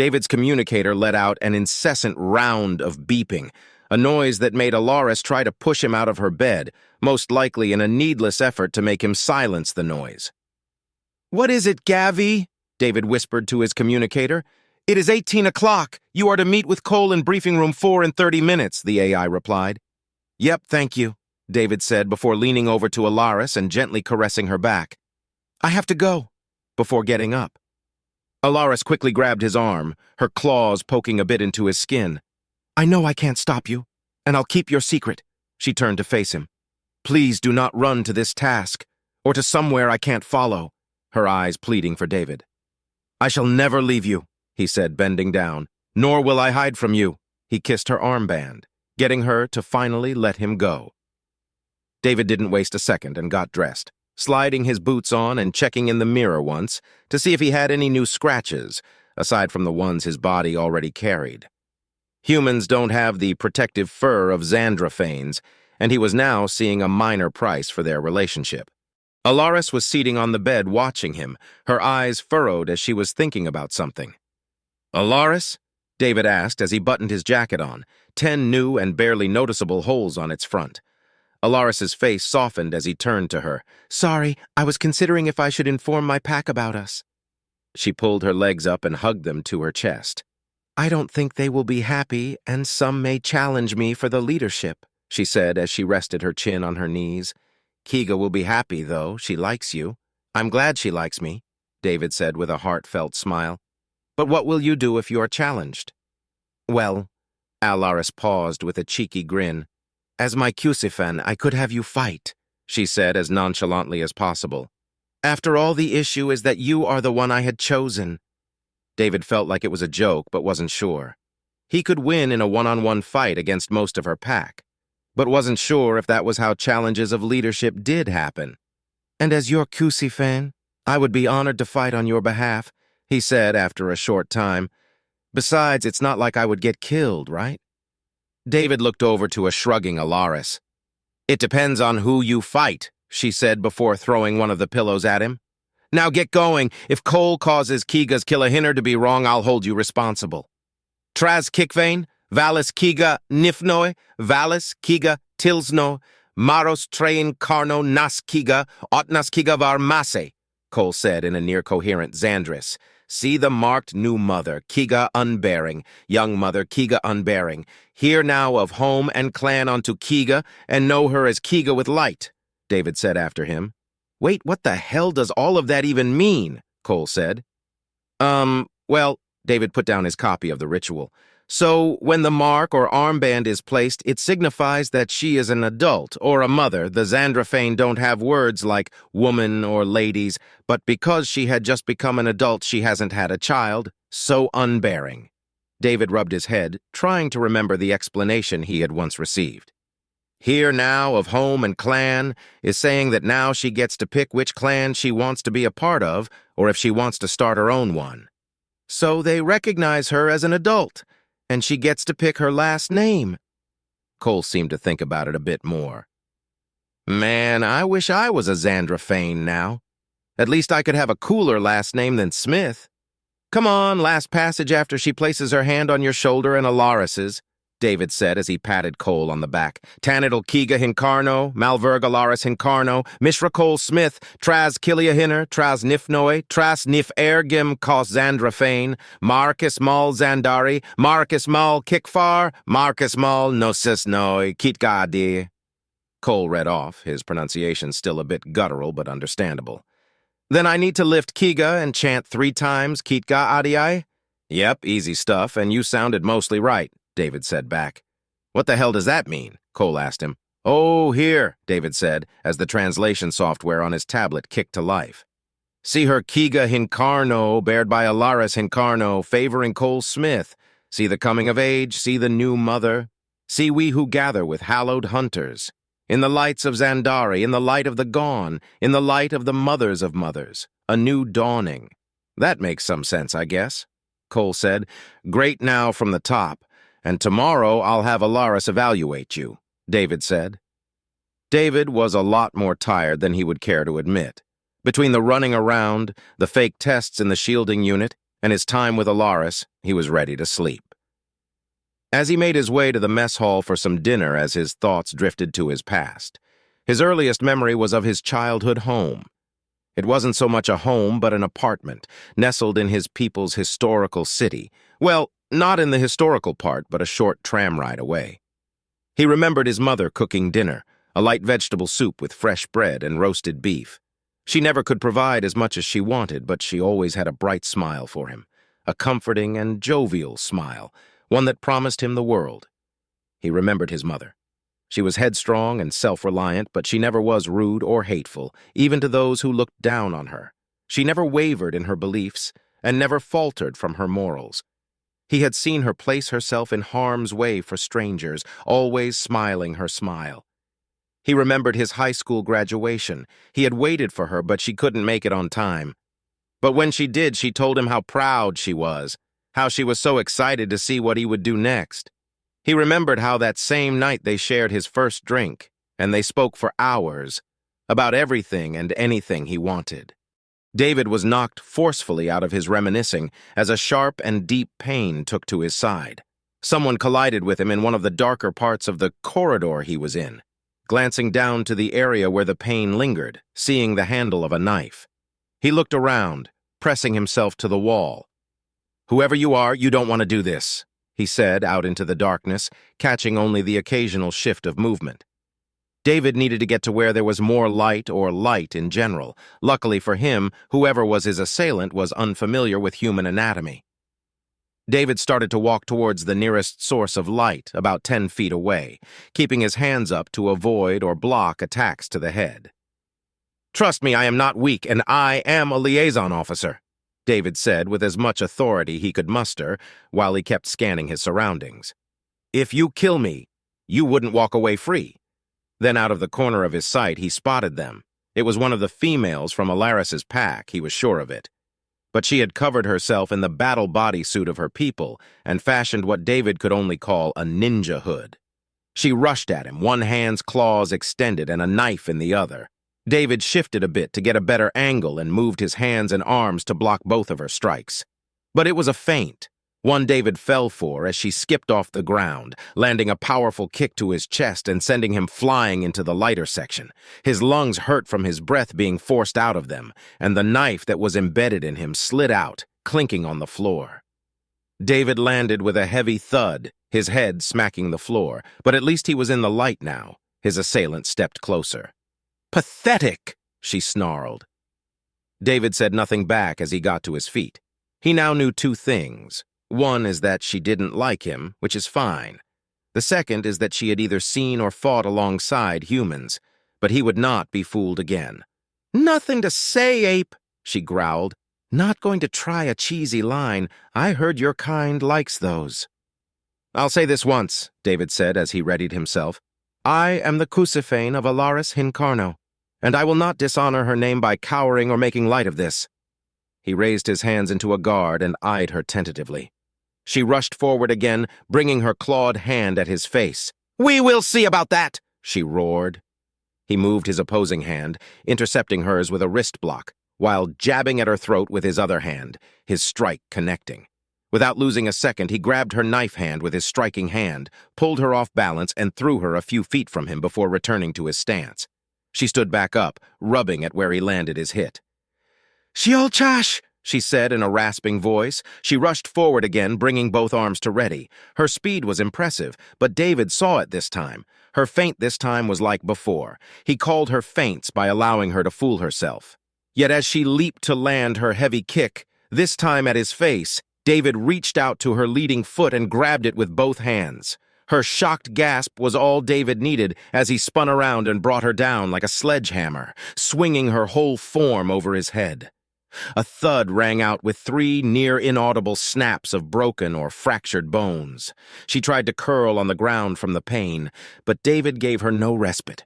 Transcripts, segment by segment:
David's communicator let out an incessant round of beeping, a noise that made Alaris try to push him out of her bed, most likely in a needless effort to make him silence the noise. "What is it, Gavi?" David whispered to his communicator. "It is 18 o'clock. You are to meet with Cole in briefing room 4 in 30 minutes, the AI replied. "Yep, thank you," David said before leaning over to Alaris and gently caressing her back. "I have to go," before getting up. Alaris quickly grabbed his arm, her claws poking a bit into his skin. "I know I can't stop you, and I'll keep your secret," she turned to face him. "Please do not run to this task, or to somewhere I can't follow," her eyes pleading for David. "I shall never leave you," he said, bending down. "Nor will I hide from you." He kissed her armband, getting her to finally let him go. David didn't waste a second and got dressed, sliding his boots on and checking in the mirror once to see if he had any new scratches, aside from the ones his body already carried. Humans don't have the protective fur of Xandraphanes, and he was now seeing a minor price for their relationship. Alaris was seating on the bed watching him, her eyes furrowed as she was thinking about something. "Alaris?" David asked as he buttoned his jacket on, 10 new and barely noticeable holes on its front. Alaris's face softened as he turned to her. "Sorry, I was considering if I should inform my pack about us." She pulled her legs up and hugged them to her chest. "I don't think they will be happy, and some may challenge me for the leadership," she said as she rested her chin on her knees. "Kiga will be happy, though. She likes you." "I'm glad she likes me," David said with a heartfelt smile. "But what will you do if you are challenged?" "Well," Alaris paused with a cheeky grin. "As my Cusifan, I could have you fight," she said as nonchalantly as possible. "After all, the issue is that you are the one I had chosen." David felt like it was a joke, but wasn't sure. He could win in a one-on-one fight against most of her pack, but wasn't sure if that was how challenges of leadership did happen. "And as your Cusifan, I would be honored to fight on your behalf," he said after a short time. "Besides, it's not like I would get killed, right?" David looked over to a shrugging Alaris. "It depends on who you fight," she said before throwing one of the pillows at him. "Now get going. If Cole causes Kiga's Killahinner to be wrong, I'll hold you responsible." "Traz Kikvain, Valis Kiga Nifnoi, Valis Kiga Tilsno, Maros Train Karno Nas Kiga, Otnas Kiga Var Mase," Cole said in a near-coherent Xandris. "See the marked new mother, Kiga Unbearing, young mother, Kiga Unbearing. Hear now of home and clan unto Kiga, and know her as Kiga with light," David said after him. "Wait, what the hell does all of that even mean?" Cole said. Well, David put down his copy of the ritual. "So, when the mark or armband is placed, it signifies that she is an adult or a mother. The Xandraphane don't have words like woman or ladies, but because she had just become an adult, she hasn't had a child, so unbearing." David rubbed his head, trying to remember the explanation he had once received. "Here now of home and clan" is saying that now she gets to pick which clan she wants to be a part of, or if she wants to start her own one. So they recognize her as an adult, and she gets to pick her last name. Cole seemed to think about it a bit more. "Man, I wish I was a Xandraphane now. At least I could have a cooler last name than Smith." "Come on, last passage after she places her hand on your shoulder and Alaris's," David said as he patted Cole on the back. "Tanidal Kiga Hincarno, Malverg Alaris Hincarno, Mishra Cole Smith, Traz Kiliahinner, Traz Nifnoi, Tras Nif Ergim Kos Xandraphane, Marcus Mal Xandari, Marcus Mal Kikfar, Marcus Mal Nosis Noi, Kitgadi." Cole read off, his pronunciation still a bit guttural but understandable. "Then I need to lift Kiga and chant 3 times Kitga Adiai?" "Yep, easy stuff, and you sounded mostly right," David said back. "What the hell does that mean?" Cole asked him. "Oh, here," David said, as the translation software on his tablet kicked to life. "See her Kiga Hincarno, bared by Alaris Hincarno, favoring Cole Smith. See the coming of age, see the new mother. See we who gather with hallowed hunters. In the lights of Xandari, in the light of the gone, in the light of the mothers of mothers, a new dawning." "That makes some sense, I guess," Cole said. "Great now from the top. And tomorrow I'll have Alaris evaluate you," David said. David was a lot more tired than he would care to admit. Between the running around, the fake tests in the shielding unit, and his time with Alaris, he was ready to sleep. As he made his way to the mess hall for some dinner as his thoughts drifted to his past, his earliest memory was of his childhood home. It wasn't so much a home, but an apartment, nestled in his people's historical city. Well, not in the historical part, but a short tram ride away. He remembered his mother cooking dinner, a light vegetable soup with fresh bread and roasted beef. She never could provide as much as she wanted, but she always had a bright smile for him, a comforting and jovial smile, one that promised him the world. He remembered his mother. She was headstrong and self-reliant, but she never was rude or hateful, even to those who looked down on her. She never wavered in her beliefs and never faltered from her morals. He had seen her place herself in harm's way for strangers, always smiling her smile. He remembered his high school graduation. He had waited for her, but she couldn't make it on time. But when she did, she told him how proud she was, how she was so excited to see what he would do next. He remembered how that same night they shared his first drink, and they spoke for hours about everything and anything he wanted. David was knocked forcefully out of his reminiscing as a sharp and deep pain took to his side. Someone collided with him in one of the darker parts of the corridor he was in, glancing down to the area where the pain lingered, seeing the handle of a knife. He looked around, pressing himself to the wall. "Whoever you are, you don't want to do this," he said out into the darkness, catching only the occasional shift of movement. David needed to get to where there was more light or light in general. Luckily for him, whoever was his assailant was unfamiliar with human anatomy. David started to walk towards the nearest source of light, about 10 feet away, keeping his hands up to avoid or block attacks to the head. "Trust me, I am not weak, and I am a liaison officer," David said with as much authority he could muster while he kept scanning his surroundings. "If you kill me, you wouldn't walk away free." Then out of the corner of his sight, he spotted them. It was one of the females from Alaris's pack, he was sure of it. But she had covered herself in the battle bodysuit of her people and fashioned what David could only call a ninja hood. She rushed at him, one hand's claws extended and a knife in the other. David shifted a bit to get a better angle and moved his hands and arms to block both of her strikes. But it was a feint, one David fell for as she skipped off the ground, landing a powerful kick to his chest and sending him flying into the lighter section. His lungs hurt from his breath being forced out of them, and the knife that was embedded in him slid out, clinking on the floor. David landed with a heavy thud, his head smacking the floor, but at least he was in the light now. His assailant stepped closer. "Pathetic!" she snarled. David said nothing back as he got to his feet. He now knew two things. One is that she didn't like him, which is fine. The second is that she had either seen or fought alongside humans, but he would not be fooled again. "Nothing to say, ape," she growled. "Not going to try a cheesy line. I heard your kind likes those." "I'll say this once," David said as he readied himself. "I am the Cusifane of Alaris Hincarno, and I will not dishonor her name by cowering or making light of this." He raised his hands into a guard and eyed her tentatively. She rushed forward again, bringing her clawed hand at his face. "We will see about that!" she roared. He moved his opposing hand, intercepting hers with a wrist block, while jabbing at her throat with his other hand, his strike connecting. Without losing a second, he grabbed her knife hand with his striking hand, pulled her off balance, and threw her a few feet from him before returning to his stance. She stood back up, rubbing at where he landed his hit. "Shiolchash!" she said in a rasping voice. She rushed forward again, bringing both arms to ready. Her speed was impressive, but David saw it this time. Her feint this time was like before. He called her feints by allowing her to fool herself. Yet as she leaped to land her heavy kick, this time at his face, David reached out to her leading foot and grabbed it with both hands. Her shocked gasp was all David needed as he spun around and brought her down like a sledgehammer, swinging her whole form over his head. A thud rang out with 3 near-inaudible snaps of broken or fractured bones. She tried to curl on the ground from the pain, but David gave her no respite.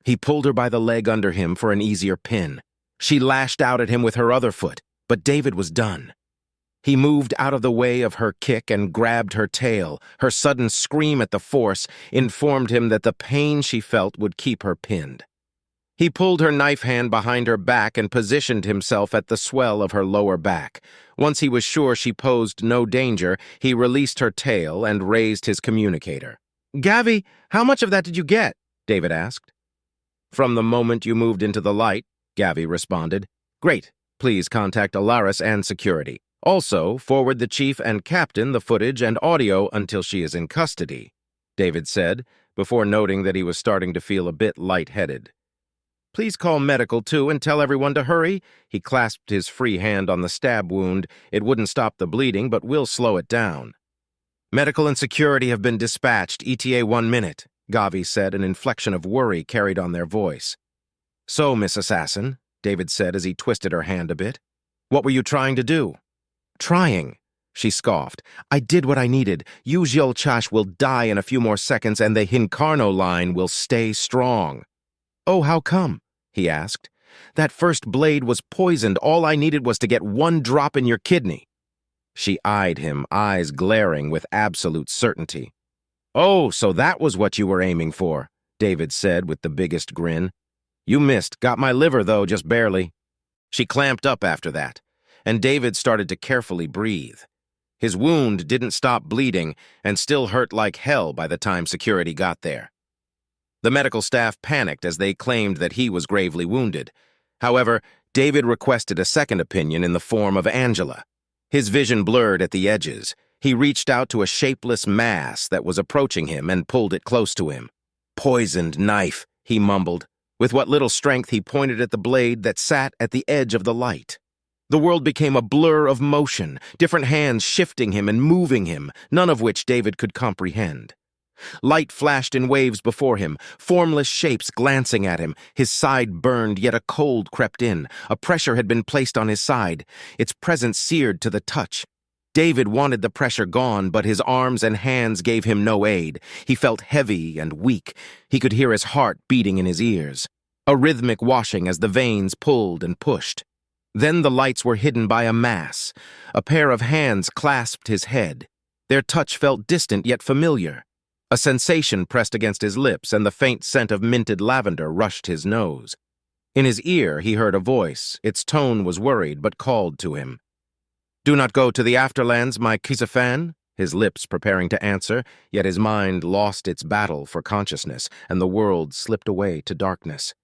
He pulled her by the leg under him for an easier pin. She lashed out at him with her other foot, but David was done. He moved out of the way of her kick and grabbed her tail. Her sudden scream at the force informed him that the pain she felt would keep her pinned. He pulled her knife hand behind her back and positioned himself at the swell of her lower back. Once he was sure she posed no danger, he released her tail and raised his communicator. "Gavi, how much of that did you get?" David asked. "From the moment you moved into the light," Gavi responded. "Great. Please contact Alaris and security. Also, forward the chief and captain the footage and audio until she is in custody," David said, before noting that he was starting to feel a bit lightheaded. "Please call medical, too, and tell everyone to hurry." He clasped his free hand on the stab wound. "It wouldn't stop the bleeding, but will slow it down." "Medical and security have been dispatched. ETA 1 minute," Gavi said, an inflection of worry carried on their voice. "So, Miss Assassin," David said as he twisted her hand a bit, "what were you trying to do?" "Trying," she scoffed. "I did what I needed. Yul Chash will die in a few more seconds, and the Hinkarno line will stay strong." "Oh, how come?" he asked. "That first blade was poisoned. All I needed was to get one drop in your kidney." She eyed him, eyes glaring with absolute certainty. "Oh, so that was what you were aiming for," David said with the biggest grin. "You missed. Got my liver, though, just barely." She clamped up after that, and David started to carefully breathe. His wound didn't stop bleeding and still hurt like hell by the time security got there. The medical staff panicked as they claimed that he was gravely wounded. However, David requested a second opinion in the form of Angela. His vision blurred at the edges. He reached out to a shapeless mass that was approaching him and pulled it close to him. "Poisoned knife," he mumbled. With what little strength he pointed at the blade that sat at the edge of the light. The world became a blur of motion, different hands shifting him and moving him, none of which David could comprehend. Light flashed in waves before him, formless shapes glancing at him. His side burned, yet a cold crept in. A pressure had been placed on his side, its presence seared to the touch. David wanted the pressure gone, but his arms and hands gave him no aid. He felt heavy and weak. He could hear his heart beating in his ears, a rhythmic washing as the veins pulled and pushed. Then the lights were hidden by a mass. A pair of hands clasped his head. Their touch felt distant yet familiar. A sensation pressed against his lips, and the faint scent of minted lavender rushed his nose. In his ear, he heard a voice. Its tone was worried, but called to him. "Do not go to the afterlands, my Kisafan," his lips preparing to answer, yet his mind lost its battle for consciousness, and the world slipped away to darkness.